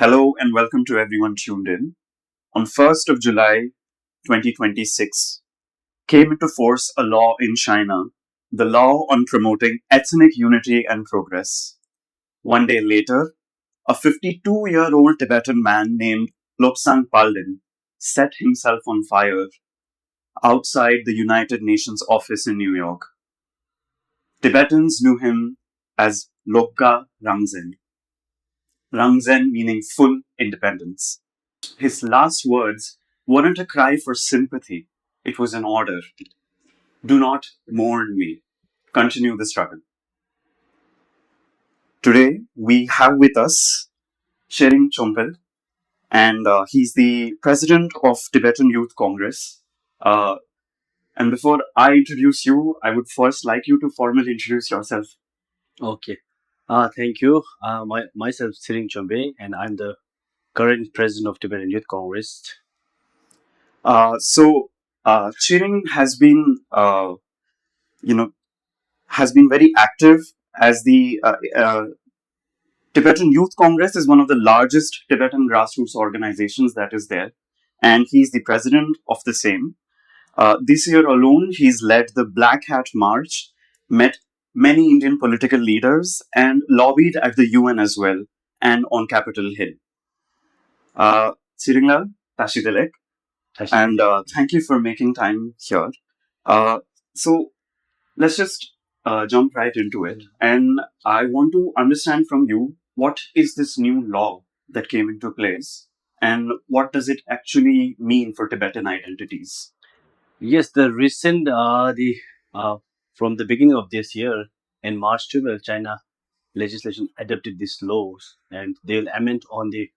Hello and welcome to everyone tuned in. On 1st of July 2026, came into force a law in China, the law on promoting ethnic unity and progress. One day later, a 52-year-old Tibetan man named Lobsang Palden set himself on fire outside the United Nations office in New York. Tibetans knew him as Lobga Rangzen, Rangzen meaning full independence. His last words weren't a cry for sympathy, it was an order. Do not mourn me. Continue the struggle. Today, we have with us Tsering Chomphel, and he's the president of Tibetan Youth Congress. Uh, and before I introduce you, I would first like you to formally introduce yourself. Okay. Thank you. Myself, Tsering Chomphel, and I'm the current president of Tibetan Youth Congress. Tsering has been, you know, has been very active as the Tibetan Youth Congress is one of the largest Tibetan grassroots organizations that is there, and he's the president of the same. This year alone, he's led the Black Hat March, met many Indian political leaders, and lobbied at the UN as well, and on Capitol Hill. Tsiringlal, Tashidelek, and thank you for making time here. Uh, so let's just jump right into it. And I want to understand from you, what is this new law that came into place and what does it actually mean for Tibetan identities? Yes, the recent from the beginning of this year in March 12, China legislation adopted these laws, and they'll amend on the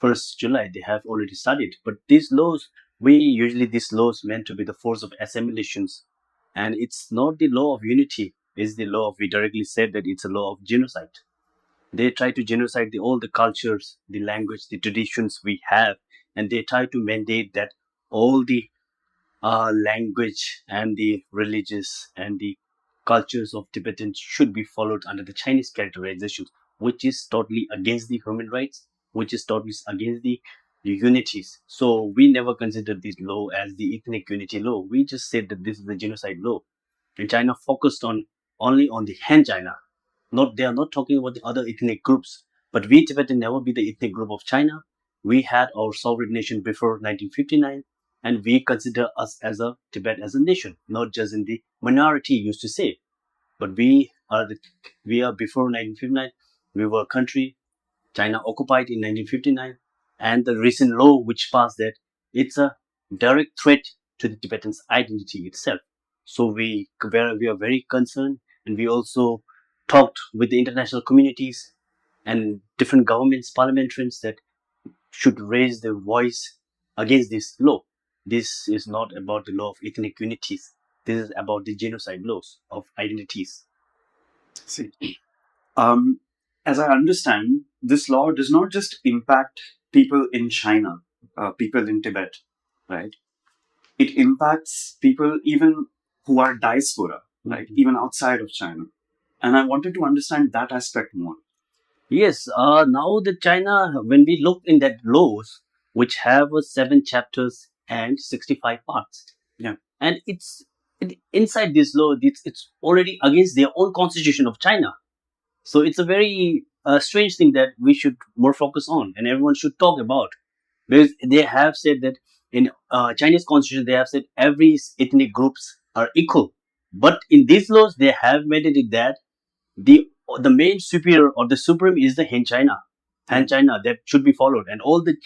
1st July. They have already started, but these laws, these laws meant to be the force of assimilations, and it's not the law of unity. It's the law of, we directly said that it's a law of genocide. They try to genocide all the cultures, the language, the traditions we have, and they try to mandate that all the language and the religious and the cultures of Tibetans should be followed under the Chinese characterizations, which is totally against the human rights, which is totally against the unities. So we never considered this law as the ethnic unity law. We just said that this is the genocide law. And China focused on only on the Han China. Not they are not talking about the other ethnic groups. But we Tibetan never be the ethnic group of China. We had our sovereign nation before 1959, and we consider us as a Tibet as a nation, not just in the minority used to say. But we are before 1959. We were a country. China occupied in 1959, and the recent law which passed that it's a direct threat to the Tibetan's identity itself. So we are very concerned, and we also talked with the international communities and different governments, parliamentarians that should raise their voice against this law. This is not about the law of ethnic unities. This is about the genocide laws of identities. See, um, as I understand, this law does not just impact people in China, people in Tibet, right? It impacts people even who are diaspora, right? Even outside of China. And I wanted to understand that aspect more. Yes, now the China, when we look in that laws, which have 7 chapters and 65 parts, Yeah. and inside this law, it's already against their own constitution of China. So it's a very strange thing that we should more focus on, and everyone should talk about, because they have said that in Chinese constitution they have said every ethnic groups are equal, but in these laws they have made it that the the main superior or the supreme is the Han China that should be followed, and all the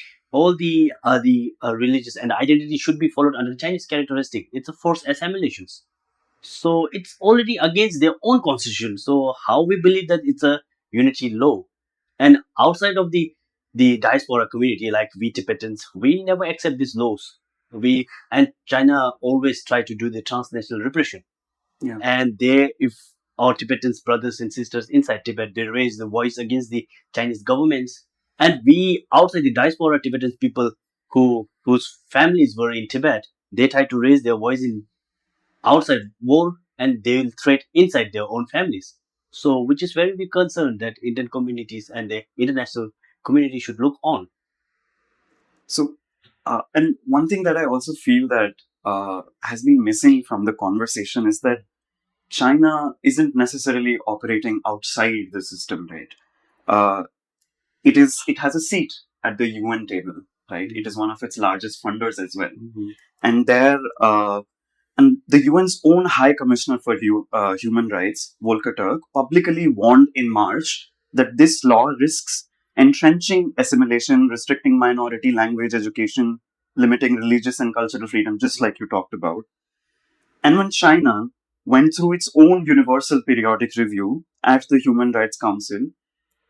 religious and identity should be followed under Chinese characteristic. It's a forced assimilations. So it's already against their own constitution. So how we believe that it's a unity law? And outside of the diaspora community, like we Tibetans, we never accept these laws. We and China always try to do the transnational repression. Yeah. And they, if our Tibetans brothers and sisters inside Tibet, they raise the voice against the Chinese governments, and we outside the diaspora Tibetan people whose families were in Tibet, they try to raise their voice in outside war, and they will threat inside their own families. So, which is very big concern that Indian communities and the international community should look on. So, and one thing that I also feel that has been missing from the conversation is that China isn't necessarily operating outside the system, right? Uh, it has a seat at the UN table, right? It is one of its largest funders as well, and there. And the UN's own High Commissioner for Human Rights, Volker Turk, publicly warned in March that this law risks entrenching assimilation, restricting minority language education, limiting religious and cultural freedom, just like you talked about. And when China went through its own universal periodic review at the Human Rights Council,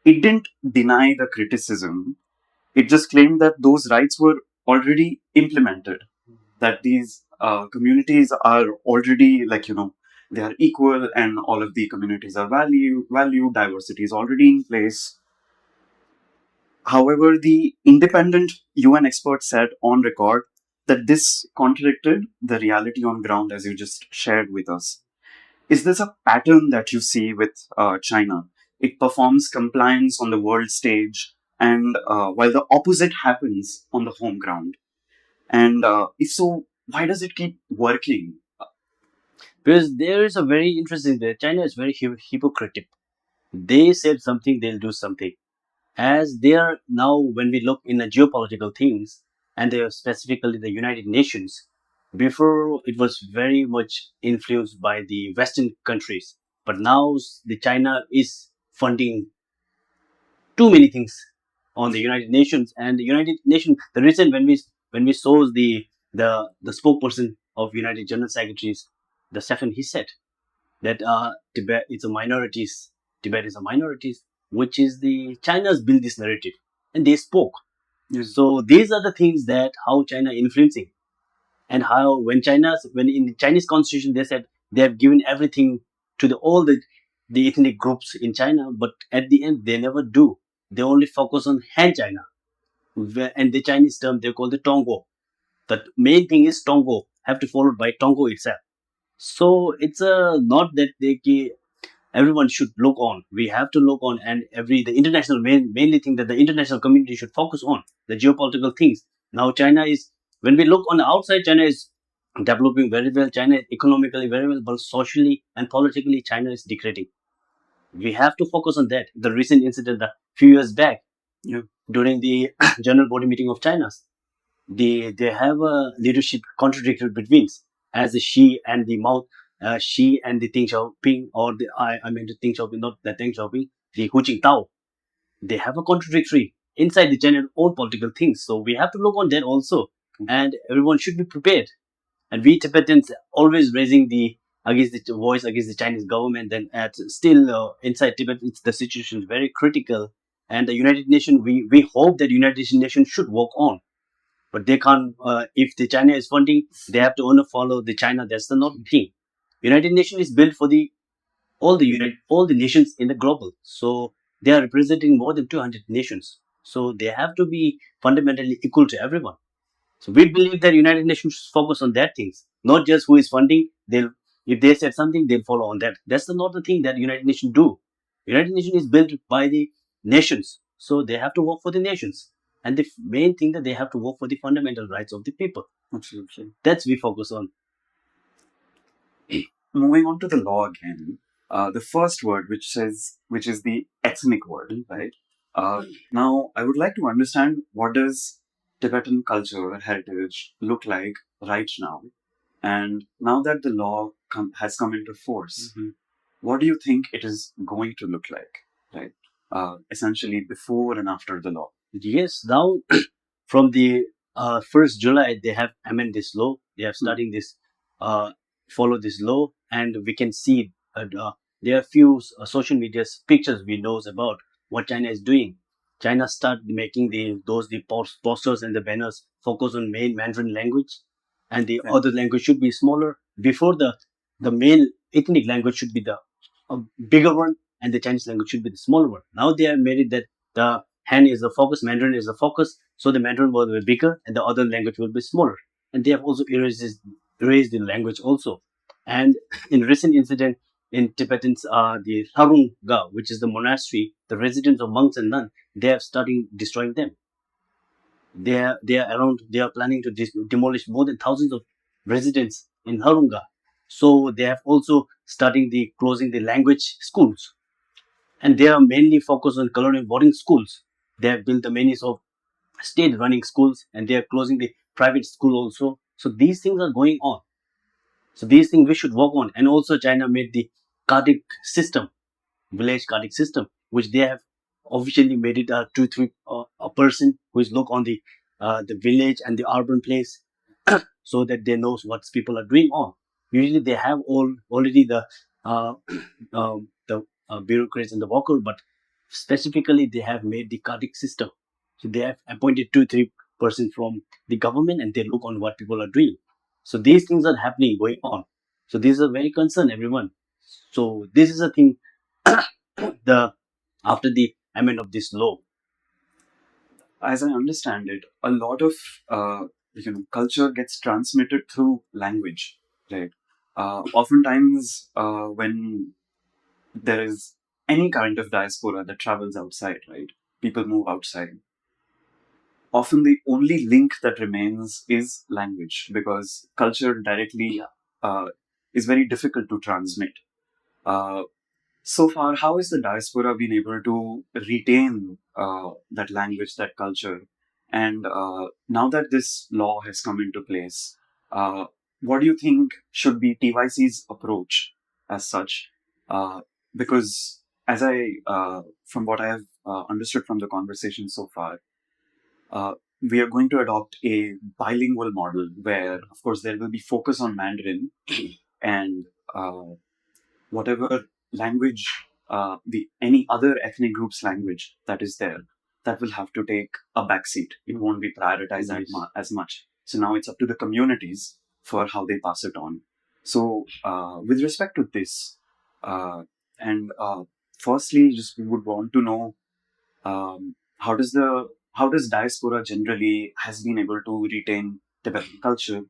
it didn't deny the criticism. It just claimed that those rights were already implemented, that these communities are already, like, they are equal, and all of the communities are value diversity is already in place. However, the independent UN expert said on record that this contradicted the reality on ground, as you just shared with us. Is this a pattern that you see with China? It performs compliance on the world stage, and while the opposite happens on the home ground. And if so, why does it keep working? Because there is a very interesting there. China is very hypocritical. They said something, they'll do something. As they are now, when we look in the geopolitical things, and they are specifically the United Nations, before it was very much influenced by the Western countries, but now the China is funding too many things on the United Nations. And the United Nations, the reason when we saw the spokesperson of United General Secretaries, the Stephen, he said that Tibet is a minorities. Tibet is a minorities, which is the China's built this narrative, and they spoke. Yes. So these are the things that how China influencing, and how when in the Chinese constitution they said they have given everything to all the ethnic groups in China, but at the end they never do. They only focus on Han China, and the Chinese term they call the Tongo. The main thing is Tongo have to follow by Tongo itself. So it's not that everyone should look on. We have to look on, and the international mainly thing that the international community should focus on the geopolitical things. Now China is, when we look on the outside, China is developing very well. China is economically very well, but socially and politically, China is degrading. We have to focus on that. The recent incident a few years back, Yeah. during the general body meeting of China, they have a leadership contradictory between as the Xi and the Mao, Xi and the Deng Xiaoping, or I mean the Deng Xiaoping, not the Deng Xiaoping, the Hu Jintao. They have a contradictory inside the China own political things. So we have to look on that also, and everyone should be prepared. And we Tibetans always raising the against the voice against the Chinese government. Then at still inside Tibet, the situation is very critical. And the United Nations, we hope that United Nations should work on, but they can't. If the China is funding, they have to only follow the China. That's the not thing. United Nations is built for the all the nations in the global. So they are representing more than 200 nations. So they have to be fundamentally equal to everyone. So we believe that United Nations should focus on that things, not just who is funding. They'll If they said something, they'll follow on that. That's not the thing that United Nations do. United Nations is built by the nations, so they have to work for the nations. And the main thing that they have to work for the fundamental rights of the people. Absolutely. That's we focus on. Moving on to the law again, the first word, which is the ethnic word, right? Now, I would like to understand, what does Tibetan culture or heritage look like right now? And now that the law has come into force, what do you think it is going to look like, right? Essentially, before and after the law. Yes, now from the 1st July, they have amended this law. They have starting this, follow this law, and we can see there are few social media pictures we knows about what China is doing. China start making the posters and the banners focus on main Mandarin language, and the Okay. other language should be smaller. Before the main ethnic language should be the bigger one, and the Chinese language should be the smaller one. Now they have made it that the Han is the focus, Mandarin is the focus, so the Mandarin will be bigger and the other language will be smaller. And they have also erased the language also. And in recent incident in Tibetans, the Harunga, which is the monastery, the residence of monks and nuns, they are starting destroying them. They are planning to demolish more than thousands of residents in Harunga. So they have also starting the closing the language schools, and they are mainly focused on colonial boarding schools. They have built the many of state running schools, and they are closing the private school also. So these things are going on. So these things we should work on. And also China made the Kardik system, village Kardik system, which they have officially made it a two three a person who is look on the village and the urban place, so that they knows what people are doing on. Usually they have already uh, the bureaucrats and the worker, but specifically they have made the Kardik system. So they have appointed two three person from the government, and they look on what people are doing. So these things are happening going on. So this is a very concern everyone. So this is a thing the after the amendment of this law. As I understand it, a lot of culture gets transmitted through language, right? Oftentimes, when there is any kind of diaspora that travels outside, right? People move outside. Often, the only link that remains is language because culture directly uh, is very difficult to transmit. Uh, so far, how has the diaspora been able to retain that language, that culture? And now that this law has come into place, uh, what do you think should be TYC's approach as such? Uh, because, from what I have understood from the conversation so far, uh, we are going to adopt a bilingual model where, of course, there will be focus on Mandarin and whatever language, the any other ethnic group's language that is there, that will have to take a backseat. It won't be prioritized as much. So now it's up to the communities for how they pass it on. So with respect to this, and firstly, just we would want to know how does diaspora generally has been able to retain Tibetan culture,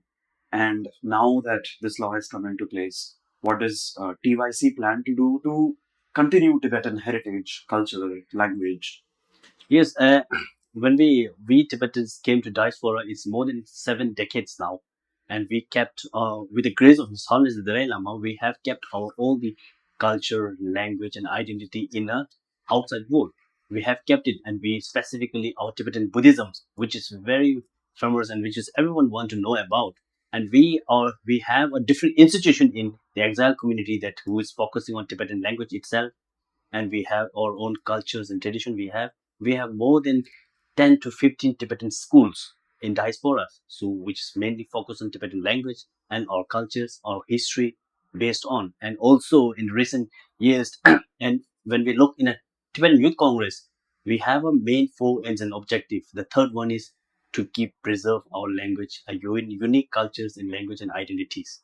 and now that this law has come into place, what does TYC plan to do to continue Tibetan heritage, culture, language? Yes, when we Tibetans came to diaspora, it's more than 7 decades now, and we kept, with the grace of His Holiness the Dalai Lama, we have kept our all the culture, language, and identity in a outside world. We have kept it, and we specifically our Tibetan Buddhism, which is very famous and which is everyone want to know about. And we have a different institution in the exile community that who is focusing on Tibetan language itself, and we have our own cultures and tradition. We have more than 10 to 15 Tibetan schools in diaspora, so which is mainly focused on Tibetan language and our cultures, our history based on. And also in recent years, and when we look in a Tibetan Youth Congress, we have a main four aims and objective. The third one is to keep preserve our language, a unique cultures and language and identities,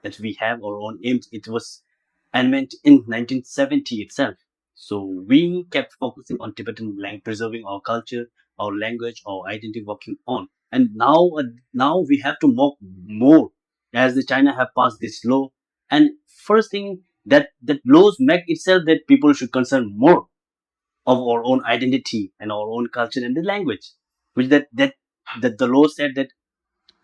that we have our own aims. It was amendment in 1970 itself. So we kept focusing on Tibetan preserving our culture, our language, our identity, working on. And now we have to work more, as the China have passed this law. And first thing that laws make itself that people should concern more of our own identity and our own culture and the language, which that the law said that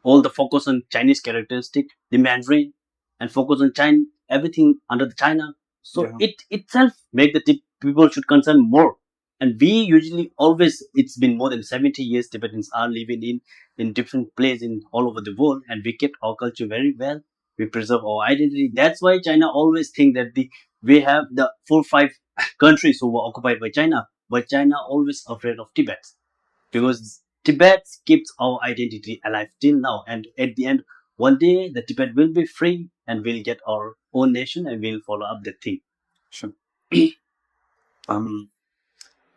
all the focus on Chinese characteristic, the Mandarin, and focus on China, everything under the China. So Yeah, it itself make the people should concern more. And we usually always, it's been more than 70 years Tibetans are living in different places in all over the world, and we kept our culture very well. We preserve our identity. That's why China always think that we have the 4 5 countries who were occupied by China, but China always afraid of Tibet, because Tibet keeps our identity alive till now. And at the end, one day the Tibet will be free and we'll get our own nation and we'll follow up the thing. sure. Um,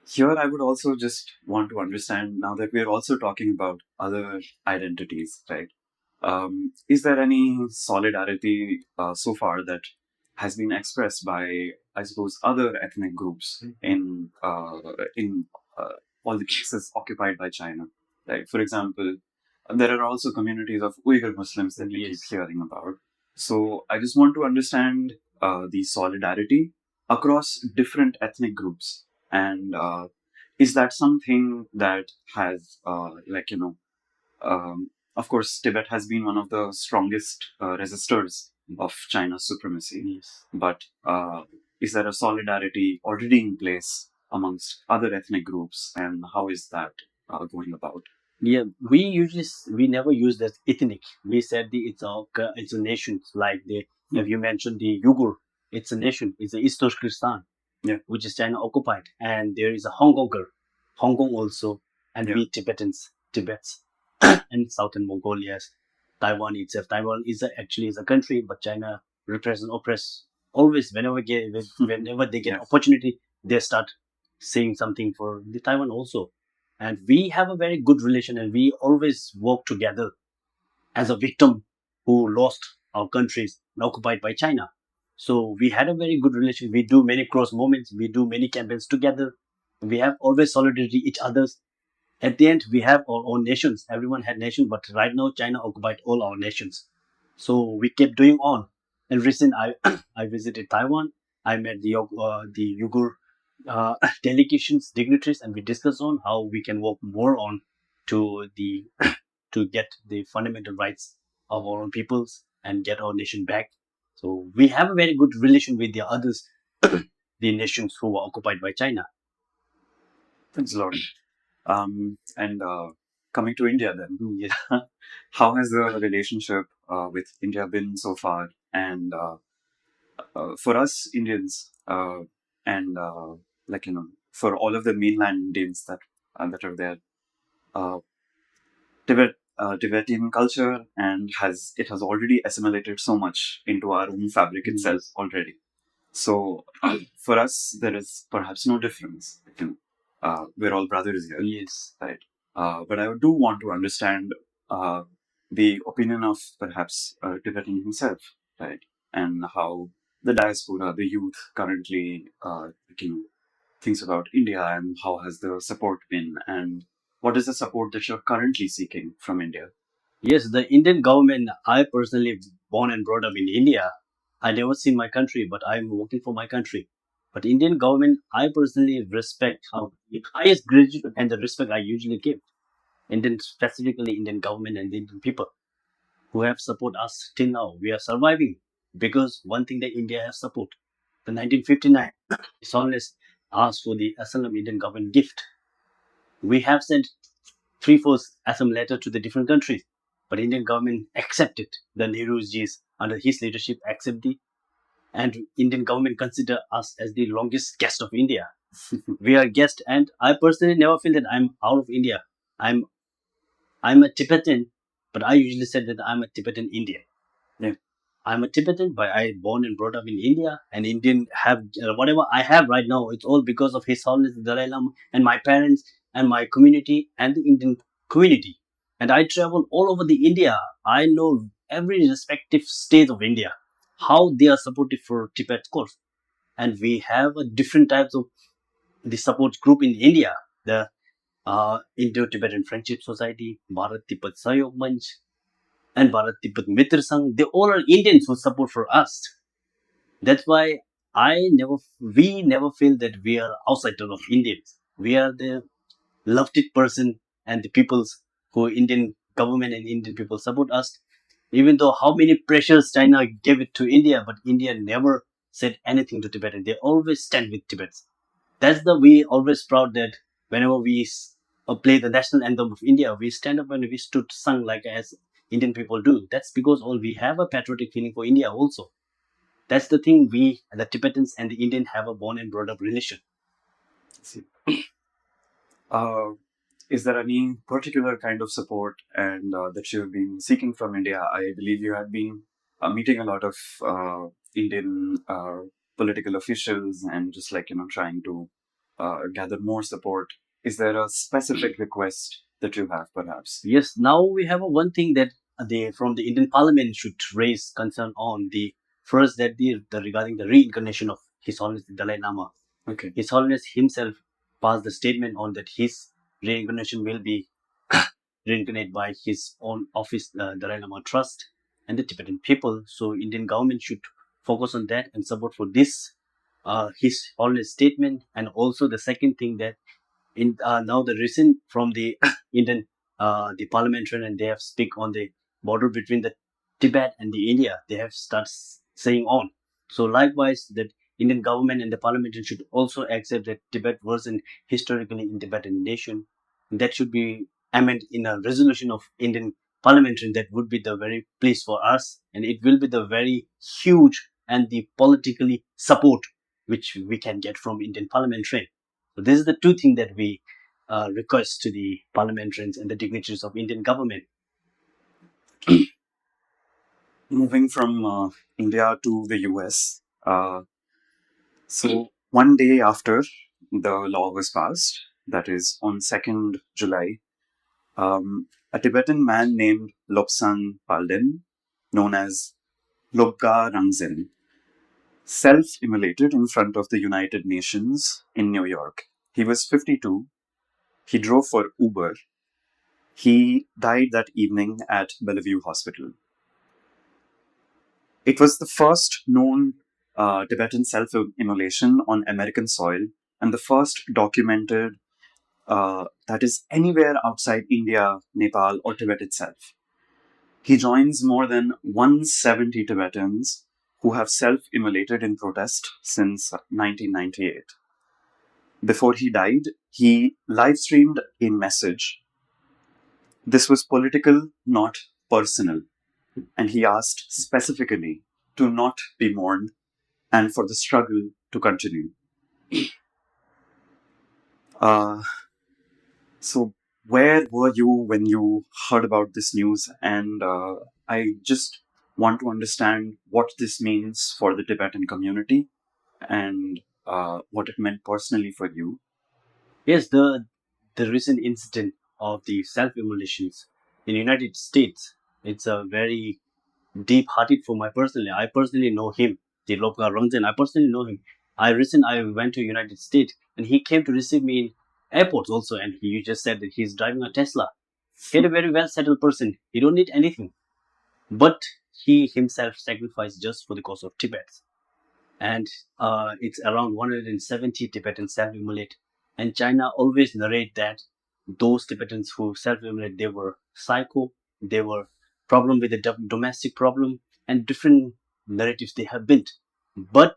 Here, I would also just want to understand now that we are also talking about other identities, right? Is there any solidarity so far that has been expressed by, I suppose, other ethnic groups in all the cases occupied by China? Like, for example, there are also communities of Uyghur Muslims that we keep Yes. hearing about. So, I just want to understand the solidarity across different ethnic groups, and is that something that has of course, Tibet has been one of the strongest resistors of China's supremacy. Yes. But is there a solidarity already in place amongst other ethnic groups, and how is that going about? Yeah, we never use that ethnic. We said it's a nation. Like the if you mentioned the Uyghur, it's a nation. It's a East Turkestan, Yeah. which is China occupied, and there is a Hong Kong also, and Yeah. we Tibetans, Tibets, and Southern Mongolia, Taiwan itself. Taiwan actually is a country, but China represents oppress always. Whenever they get Yes. opportunity, they start saying something for the Taiwan also. And we have a very good relation, and we always work together as a victim who lost our countries occupied by China. So we had a very good relation. We do many cross movements. We do many campaigns together. We have always solidarity each other's. At the end, we have our own nations. Everyone had nations, but right now China occupied all our nations. So we kept doing on. And recent, I I visited Taiwan. I met the Uyghur uh, delegations, dignitaries, and we discussed on how we can work more on to the to get the fundamental rights of our own peoples and get our nation back. So we have a very good relation with the others, the nations who were occupied by China. Thanks a lot. And coming to India then, Yes. how has the relationship with India been so far? And for us Indians, and for all of the mainland Indians that are there, uh, Tibetan culture and has already assimilated so much into our own fabric itself already. So for us, there is perhaps no difference. We're all brothers here. Yes. Right. But I do want to understand uh, the opinion of perhaps Tibetan himself, right? And how the diaspora, the youth currently thinks about India, and how has the support been, and what is the support that you're currently seeking from India? Yes, the Indian government, I personally born and brought up in India. I never seen my country, but I'm working for my country. But Indian government, I personally respect how the highest gratitude and the respect I usually give. Indian, specifically Indian government and the Indian people who have support us till now. We are surviving because one thing that India has support. The 1959, His Holiness asked for the asylum Indian government gift. We have sent three-fourth asylum letter to the different countries, but Indian government accepted the Nehruji's under his leadership accept the and Indian government consider us as the longest guest of India. We are guest, and I personally never feel that I'm out of India. I'm I'm a Tibetan, but I usually say that I'm a Tibetan Indian. Yeah. I'm a Tibetan, but I born and brought up in India, and Indian have whatever I have right now. It's all because of His Holiness the Dalai Lama and my parents and my community and the Indian community. And I travel all over the India. I know every respective state of India, how they are supportive for Tibet course, and we have a different types of the support group in India. The Indo-Tibetan Friendship Society, Bharat Tibet Sayog Manch, and Bharat Tibet Mitra Sangh. They all are Indians who support for us. That's why we never feel that we are outsiders of Indians. We are the loved person and the peoples who Indian government and Indian people support us. Even though how many pressures China gave it to India, but India never said anything to Tibet, and they always stand with Tibet. That's the we always proud that whenever we play the national anthem of India, we stand up and we stood sung like as Indian people do. That's because all we have a patriotic feeling for India also. That's the thing we, the Tibetans and the Indian, have a born and brought up relation. See. Uh, is there any particular kind of support and that you've been seeking from India? I believe you have been meeting a lot of Indian political officials and just trying to gather more support. Is there a specific request that you have, perhaps? Yes, now we have a one thing that the from the Indian Parliament should raise concern on the first that the regarding the reincarnation of His Holiness the Dalai Lama. Okay. His Holiness himself passed the statement on that his reincarnation will be reincarnated by his own office, Dalai Lama Trust, and the Tibetan people. So Indian government should focus on that and support for this his always statement. And also the second thing that in now the recent from the Indian the parliamentarian, and they have speak on the border between the Tibet and the India. They have start saying on. So likewise, that Indian government and the parliamentarian should also accept that Tibet was an historically independent nation. That should be amended in a resolution of Indian parliamentarian. That would be the very place for us, and it will be the very huge and the politically support which we can get from Indian parliamentarian. So this is the two things that we request to the parliamentarians and the dignitaries of Indian government. Moving from India to the US. So one day after the law was passed, that is on 2nd July, a Tibetan man named Lobsang Palden, known as Lobga Rangzen, self-immolated in front of the United Nations in New York. He was 52. He drove for Uber. He died that evening at Bellevue Hospital. It was the first known Tibetan self-immolation on American soil and the first documented that is anywhere outside India, Nepal, or Tibet itself. He joins more than 170 Tibetans who have self-immolated in protest since 1998. Before he died, he live-streamed a message. This was political, not personal, and he asked specifically to not be mourned and for the struggle to continue. So, where were you when you heard about this news? And I just want to understand what this means for the Tibetan community and what it meant personally for you. Yes, the recent incident of the self-immolations in the United States, it's a very deep-hearted for my personally. I personally know him, the Lobga Rangzen. I personally know him. I went to United States, and he came to receive me in airports also. And he just said that he's driving a Tesla. He's a very well settled person. He don't need anything, but he himself sacrificed just for the cause of Tibet. And it's around 170 Tibetans self-immolate. And China always narrate that those Tibetans who self-immolate, they were psycho, they were problem with the domestic problem, and different narratives they have built. But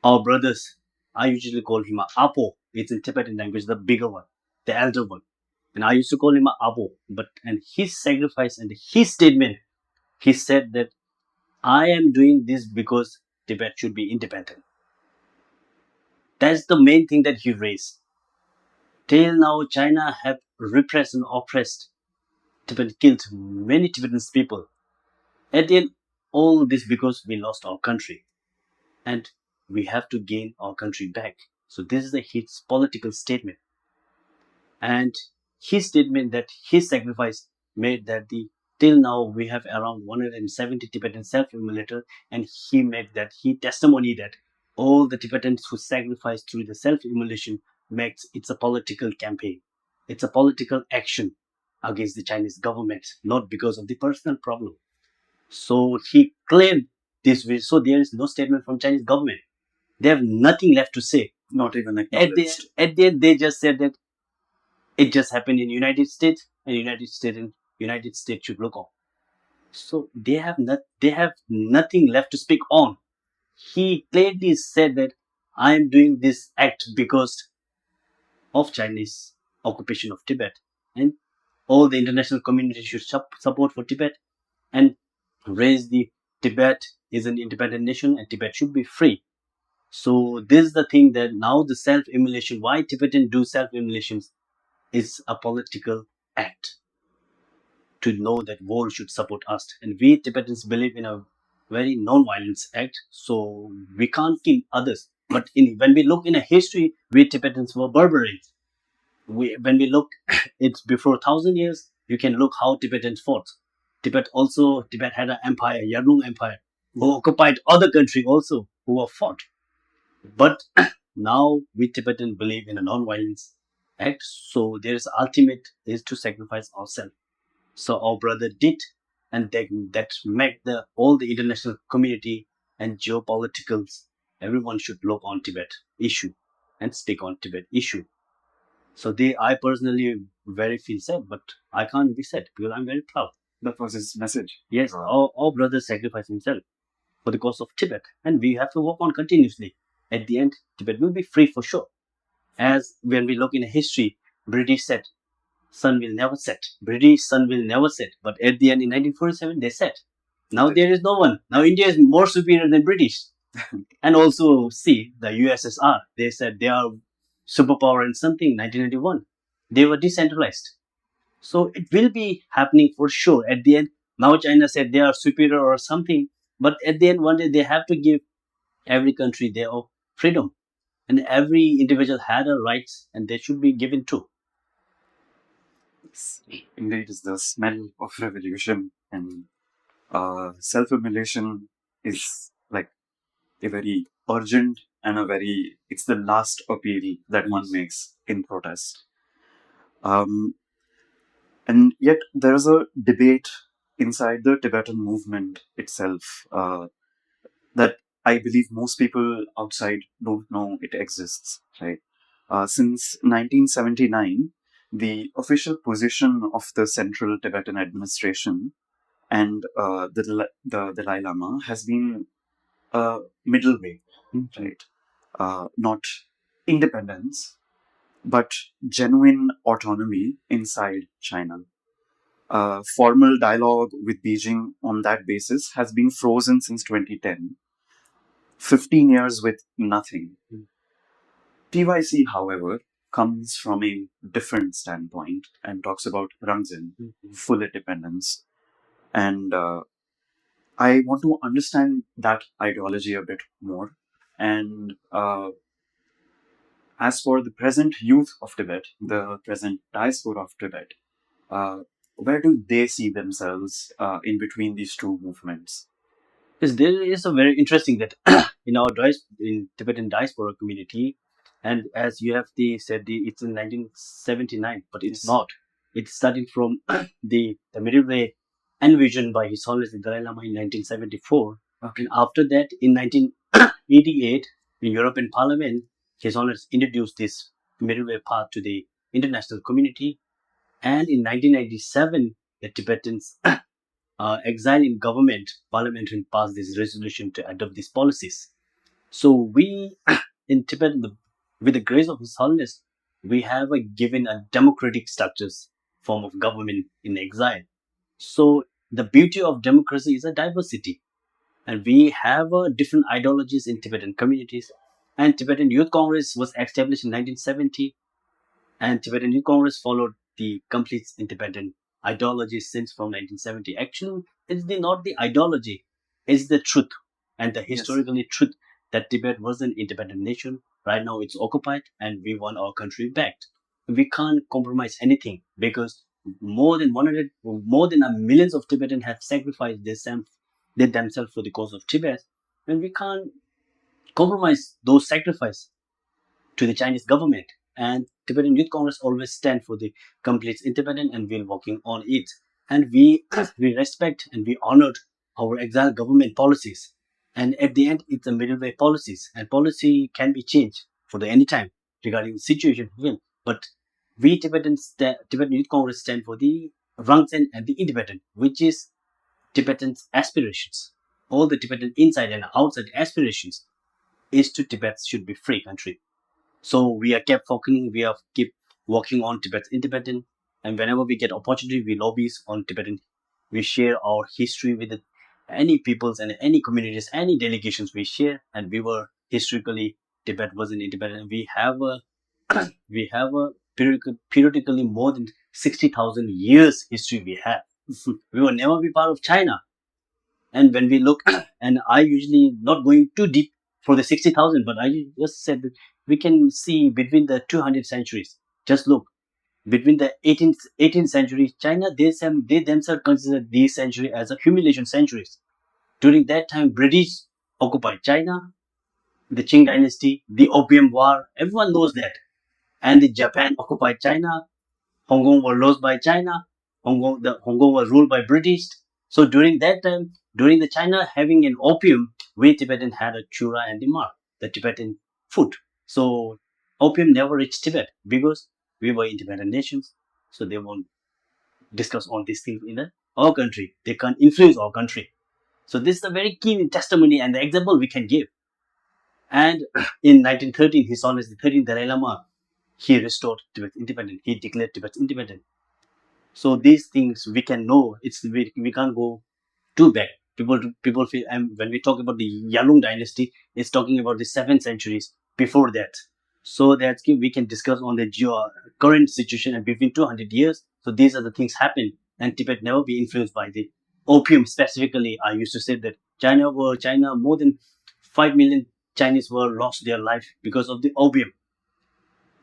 our brothers, I usually call him a Apo. It's in Tibetan language, the bigger one, the elder one. And I used to call him a Apo. And his sacrifice and his statement, he said that I am doing this because Tibet should be independent. That's the main thing that he raised. Till now, China have repressed and oppressed Tibet, killed many Tibetan people. At the end, all this because we lost our country, and we have to gain our country back. So this is his political statement, and his statement that his sacrifice made that the till now we have around 170 Tibetan self-immolator, and he made that he testimony that all the Tibetans who sacrificed through the self-immolation makes it's a political campaign, it's a political action against the Chinese government, not because of the personal problem. So he claimed this way. So there is no statement from Chinese government. They have nothing left to say. Not even At acknowledged. at the end, they just said that it just happened in United States, and United States should look on. So they have nothing left to speak on. He clearly said that I am doing this act because of Chinese occupation of Tibet, and all the international community should support for Tibet and raise the Tibet is an independent nation and Tibet should be free. So this is the thing that now the self-immolation, why Tibetan do self-immolations, is a political act to know that world should support us. And we Tibetans believe in a very non-violence act, so we can't kill others. But when we look in a history, we Tibetans were barbarians. When we look, it's before 1,000 years. You can look how Tibetans fought. Tibet had an empire, Yarlung Empire, who occupied other country also, who were fought. But now we Tibetan believe in a non-violence act, so there is ultimate is to sacrifice ourselves. So our brother did, and that make the all the international community and geopoliticals, everyone should look on Tibet issue and stick on Tibet issue. So I personally very feel sad, but I can't be sad because I'm very proud. That was his message. Yes, Wow. our brother sacrificed himself for the cause of Tibet, and we have to work on continuously. At the end, Tibet will be free for sure. As when we look in history, British said, sun will never set. British sun will never set. But at the end, in 1947, they set. Now there is no one. Now India is more superior than British. And also, see, the USSR, they said they are superpower in something, 1991. They were decentralized. So it will be happening for sure. At the end, now China said they are superior or something. But at the end, one day they have to give every country their own freedom. And every individual had a rights and they should be given too. Yes, indeed, is the smell of revolution, and self-immolation is like a very urgent and it's the last appeal that one makes in protest. And yet there is a debate inside the Tibetan movement itself that I believe most people outside don't know it exists, right? Since 1979, the official position of the Central Tibetan Administration and the Dalai Lama has been a middle way, right? Not independence, but genuine autonomy inside China. Formal dialogue with Beijing on that basis has been frozen since 2010. 15 years with nothing. TYC, however, comes from a different standpoint and talks about Rangzin, full independence. And I want to understand that ideology a bit more. And as for the present youth of Tibet, the present diaspora of Tibet, where do they see themselves in between these two movements? Yes, there is a very interesting that in our in Tibetan diaspora community, and as you have said, it's in 1979, but it's not. It's starting from the middle way envisioned by His Holiness the Dalai Lama in 1974. Okay. And after that, in 1988, in European Parliament, His Holiness introduced this middle way path to the international community. And in 1997, the Tibetans exile in government, parliament passed this resolution to adopt these policies. So we in Tibet, with the grace of His Holiness, we have given a democratic structures form of government in exile. So the beauty of democracy is a diversity, and we have different ideologies in Tibetan communities. And Tibetan Youth Congress was established in 1970, and Tibetan Youth Congress followed the complete independent ideology since from 1970. Actually, it's not the ideology, it's the truth and the historically truth that Tibet was an independent nation. Right now, it's occupied, and we want our country back. We can't compromise anything because more than a millions of Tibetans have sacrificed themselves for the cause of Tibet, and we can't compromise those sacrifices to the Chinese government. And Tibetan Youth Congress always stand for the complete independence, and we're working on it. And we we respect and we honored our exile government policies. And at the end, it's a middle way policies, and policy can be changed for the any time regarding the situation. But we Tibetan Youth Congress stand for the Rangsen and the independent, which is Tibetan's aspirations. All the Tibetan inside and outside aspirations is to Tibet should be free country. So we are kept focusing, we are keep working on Tibet's independence, and whenever we get opportunity, we lobbies on Tibetan. We share our history with any peoples and any communities, any delegations we share, and we were historically Tibet was an independent. We have a we have a periodically more than 60,000 years history we have. We will never be part of China. And when we look, and I usually not going too deep for the 60,000, but I just said that we can see between the 200 centuries. Just look, between the 18th century, China, they themselves consider these century as a humiliation centuries. During that time, British occupied China, the Qing dynasty, the Opium War, everyone knows that. And the Japan occupied China, Hong Kong was lost by China, Hong Kong was ruled by British. So during that time, during the China having an opium, we Tibetan had a chura and the mar, the Tibetan food. So opium never reached Tibet because we were independent nations. So they won't discuss all these things in our country. They can't influence our country. So this is a very key testimony and the example we can give. And in 1913, His Holiness the 13th Dalai Lama, he restored Tibet's independence. He declared Tibet's independence. So these things we can know. We can't go too back. People feel, and when we talk about the Yalung dynasty, it's talking about the 7th centuries before that. So that we can discuss on the current situation and between 200 years. So these are the things happen, and Tibet never be influenced by the opium specifically. I used to say that China more than 5 million Chinese were lost their life because of the opium.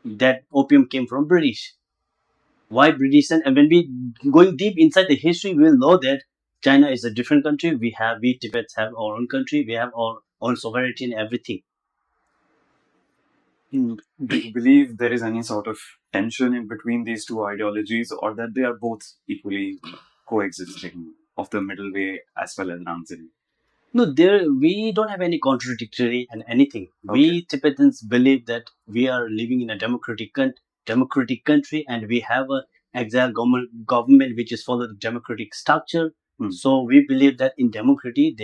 That opium came from British. Why British? And when we going deep inside the history, we will know that China is a different country. We Tibets have our own country. We have our own sovereignty and everything. Do you believe there is any sort of tension in between these two ideologies, or that they are both equally coexisting of the middle way as well as Ramsey? No, there we don't have any contradictory and anything. Okay. We Tibetans believe that we are living in a democratic country, and we have a exile government which is follow the democratic structure. So we believe that in democracy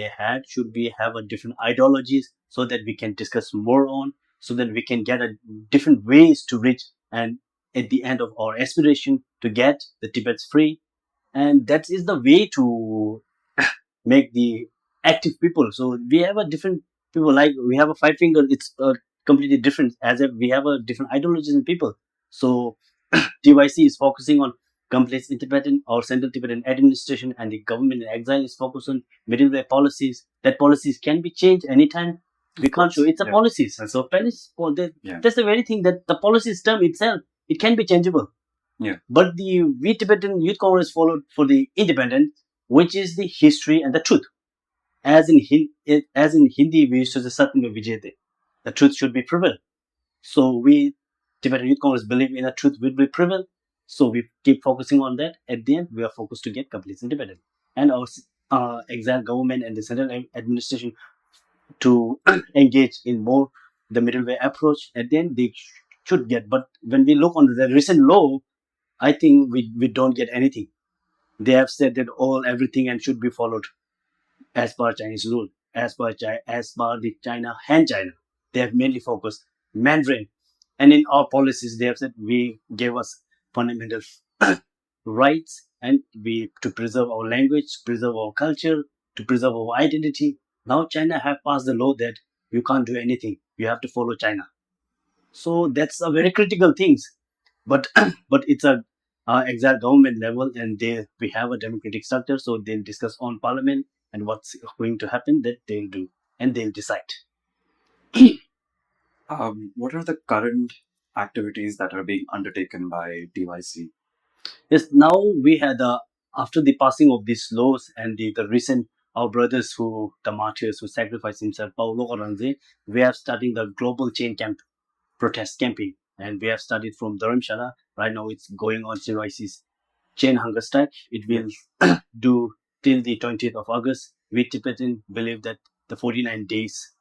should be have a different ideologies so that we can discuss more on, so that we can get a different ways to reach and at the end of our aspiration to get the Tibet's free, and that is the way to make the active people. So we have a different people, like we have a five finger, it's completely different, as if we have a different ideologies in people. So TYC is focusing on complete Tibetan or central Tibetan administration, and the government in exile is focused on middle way policies. That policies can be changed anytime. We can't show it's a policies. So that's the very thing, that the policies term itself, it can be changeable. Yeah. But the we Tibetan Youth Congress followed for the independence, which is the history and the truth. As in Hindi, we used to say Satyam Vijayate. The truth should be prevail. So we Tibetan Youth Congress believe in the truth will be prevail. So we keep focusing on that. At the end, we are focused to get complete independence. And our exile government and the central administration to engage in more the middle way approach. At the end, they should get. But when we look on the recent law, I think we don't get anything. They have said that everything and should be followed as per Chinese rule, as per the China Han China. They have mainly focused Mandarin, and in our policies they have said we gave us fundamental rights, and we to preserve our language, preserve our culture, to preserve our identity. Now China have passed the law that you can't do anything. You have to follow China. So that's a very critical things. But but it's a exact government level, and we have a democratic structure, so they'll discuss on parliament and what's going to happen, that they'll do and they'll decide. What are the current activities that are being undertaken by TYC? Yes, now we had after the passing of these laws and the recent our brothers the martyrs who sacrificed himself, Paulo Oranze, we have starting the global chain camp protest campaign, and we have started from Dharamshala. Right now it's going on CYC's chain hunger strike. It will do till the 20th of August. We Tibetan believe that the 49 days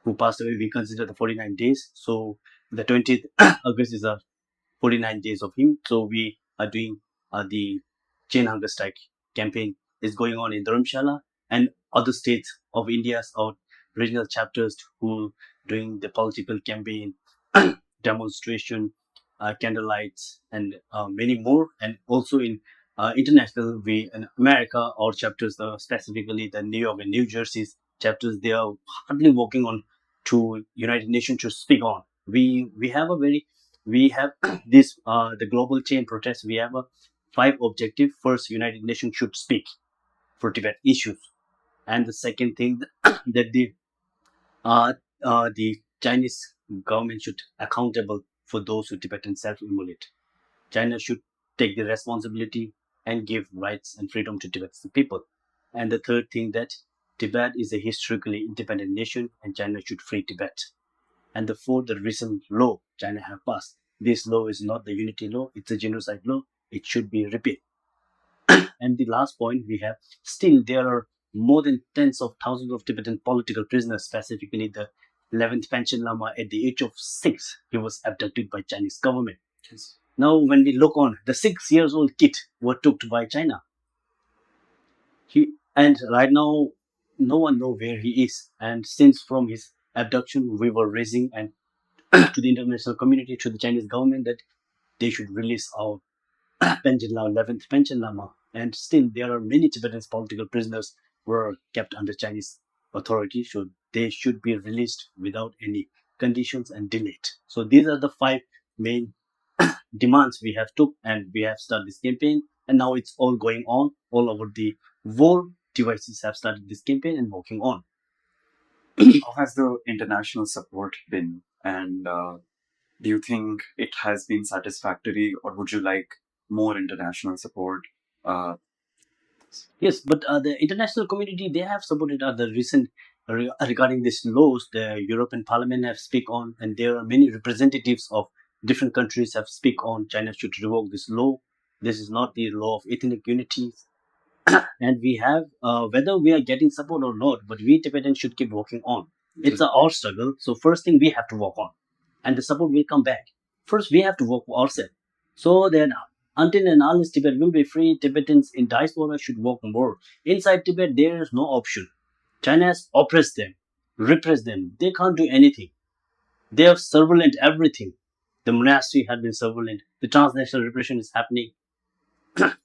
who passed away, we consider the 49 days. So the 20th August is a 49 days of him. So we are doing the chain hunger strike campaign is going on in Dharamshala and other states of India's or regional chapters who doing the political campaign, demonstration, candlelights, and many more. And also in international, we in America or chapters, specifically the New York and New Jersey's chapters, they are hardly working on to United Nations to speak on. We have this the global chain protest. We have a 5 objective. First, United Nations should speak for Tibet issues, and the second thing that the Chinese government should accountable for those who Tibetan self-immolate. China should take the responsibility and give rights and freedom to Tibet's people. And the third thing, that Tibet is a historically independent nation and China should free Tibet. And the fourth, the recent law China have passed. This law is not the unity law, it's a genocide law. It should be repealed. And the last point we have, still there are more than tens of thousands of Tibetan political prisoners, specifically the 11th Panchen Lama at the age of 6. He was abducted by Chinese government. Yes. Now, when we look on, the 6 years old kid was took by China. And right now, no one know where he is. And since from his abduction, we were raising and to the international community, to the Chinese government, that they should release our Panchen Lama, 11th Panchen Lama. And still, there are many Tibetan political prisoners who are kept under Chinese authority. So they should be released without any conditions and delayed. So these are the 5 main demands we have took, and we have started this campaign. And now it's all going on all over the world. TYCs have started this campaign and working on. How has the international support been? And do you think it has been satisfactory, or would you like more international support? Uh, Yes, but the international community, they have supported the recent regarding these laws. The European Parliament have speak on, and there are many representatives of different countries have speak on. China should revoke this law. This is not the law of ethnic unity, and we have whether we are getting support or not, but we Tibetans should keep working on. It's our struggle. So first thing we have to work on, and the support will come back. First, we have to work for ourselves. So then, until and unless Tibet will be free, Tibetans in diaspora should work more. Inside Tibet, there is no option. China has oppressed them, repressed them. They can't do anything. They have surveillance everything. The monastery had been surveillance. The transnational repression is happening.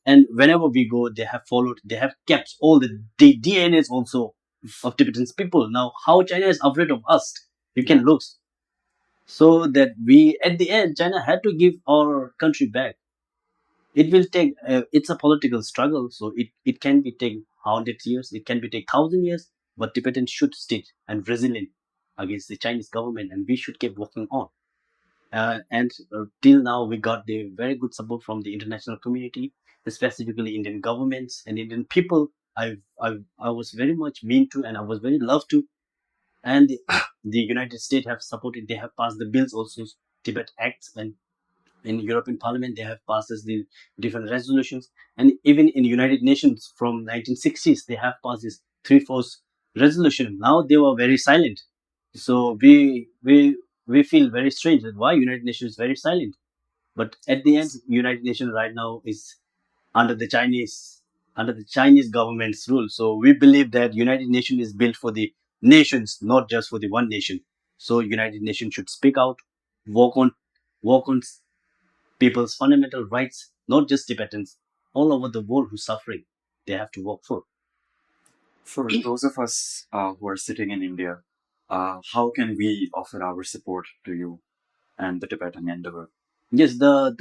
And whenever we go, they have followed, they have kept all the DNAs also of Tibetan people. Now, how China is afraid of us, you can look. So that we, at the end, China had to give our country back. It will take, it's a political struggle, so it can be take 100 years, it can be take 1,000 years, but Tibetans should stay and resilient against the Chinese government, and we should keep working on. And till now, we got the very good support from the international community, specifically Indian governments and Indian people. I was very much mean to, and I was very loved to. And the United States have supported. They have passed the bills also, Tibet Acts, and in European Parliament they have passed the different resolutions, and even in United Nations from 1960s they have passed this 3/4 resolution. Now they were very silent, so we feel very strange that why United Nations is very silent. But at the end, United Nations right now is under the Chinese government's rule. So we believe that United Nations is built for the nations, not just for the one nation. So United Nations should speak out, work on work on people's fundamental rights, not just Tibetans, all over the world who's suffering. They have to work for. for those of us who are sitting in India, how can we offer our support to you and the Tibetan endeavor? Yes, the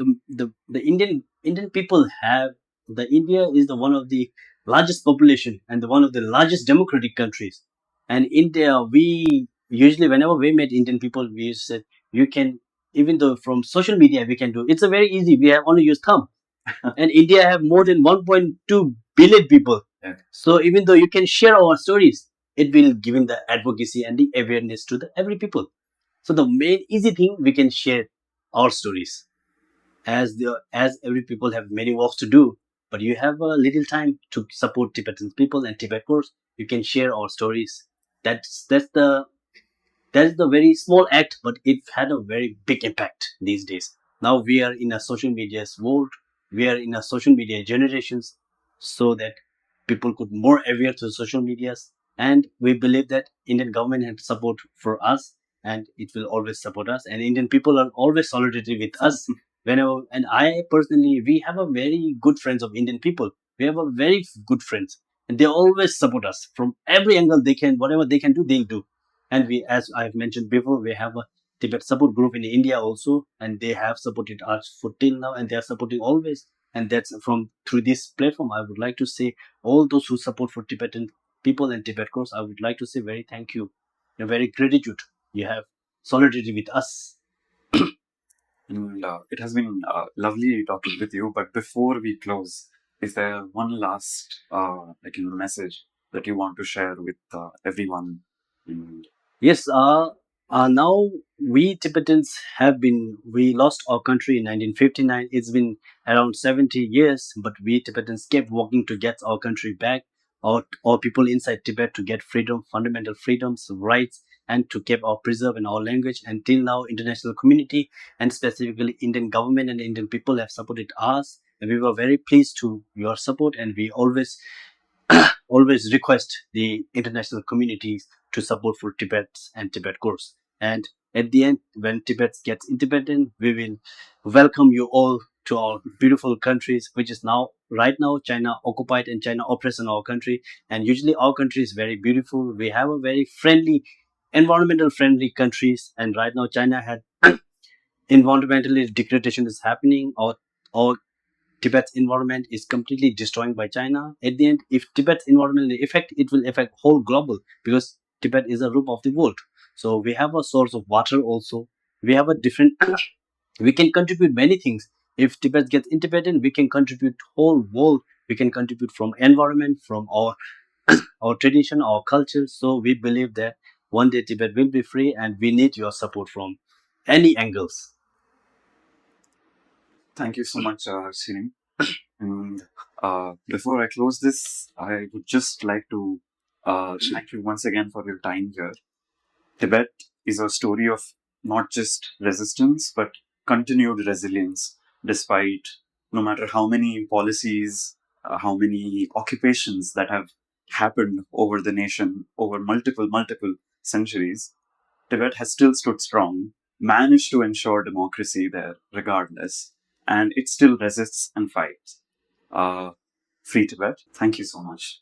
Indian people have, the India is the one of the largest population and the one of the largest democratic countries. And India, we usually whenever we met Indian people, we said you can, even though from social media we can do. It's a very easy. We have only used thumb, and India have more than 1.2 billion people. Yeah. So even though you can share our stories, it will giving the advocacy and the awareness to the every people. So the main easy thing, we can share our stories, as every people have many works to do, but you have a little time to support Tibetan people and Tibet course. You can share our stories. That's the very small act, but it had a very big impact these days. Now we are in a social media's world. We are in a social media generations, so that people could more aware to social medias. And we believe that Indian government has support for us, and it will always support us. And Indian people are always solidarity with us. Whenever, and I personally, we have a very good friends of Indian people. We have a very good friends, and they always support us from every angle they can. Whatever they can do, they'll do. And we, as I've mentioned before, we have a Tibet support group in India also, and they have supported us for till now, and they are supporting always. And that's from through this platform. I would like to say all those who support for Tibetan people and Tibet course, I would like to say very thank you, and very gratitude. You have solidarity with us. And it has been lovely talking with you. But before we close, is there one last message that you want to share with everyone? And Yes, now we Tibetans we lost our country in 1959. It's been around 70 years, but we Tibetans kept working to get our country back. our people inside Tibet to get freedom, fundamental freedoms, rights, and to keep or preserve in our language. And till now, international community and specifically Indian government and Indian people have supported us, and we were very pleased to your support. And we always request the international communities to support for Tibet and Tibet course. And at the end, when Tibet gets independent, we will welcome you all to our beautiful countries, which is now right now China occupied and China oppressed in our country. And usually our country is very beautiful. We have a very friendly, environmental friendly countries. And right now China had environmentally degradation is happening. Our Tibet's environment is completely destroyed by China. At the end, if Tibet's environmental effect, it will affect whole global because Tibet is a root of the world. So we have a source of water also. We have a different. We can contribute many things. If Tibet gets independent, we can contribute whole world. We can contribute from environment, from our tradition, our culture. So we believe that one day Tibet will be free, and we need your support from any angles. Thank you so much, Tsering. And before I close this, I would just like to thank you once again for your time here. Tibet is a story of not just resistance, but continued resilience, despite no matter how many policies, how many occupations that have happened over the nation over multiple centuries. Tibet has still stood strong, managed to ensure democracy there regardless, and it still resists and fights. Uh, Free Tibet. Thank you so much.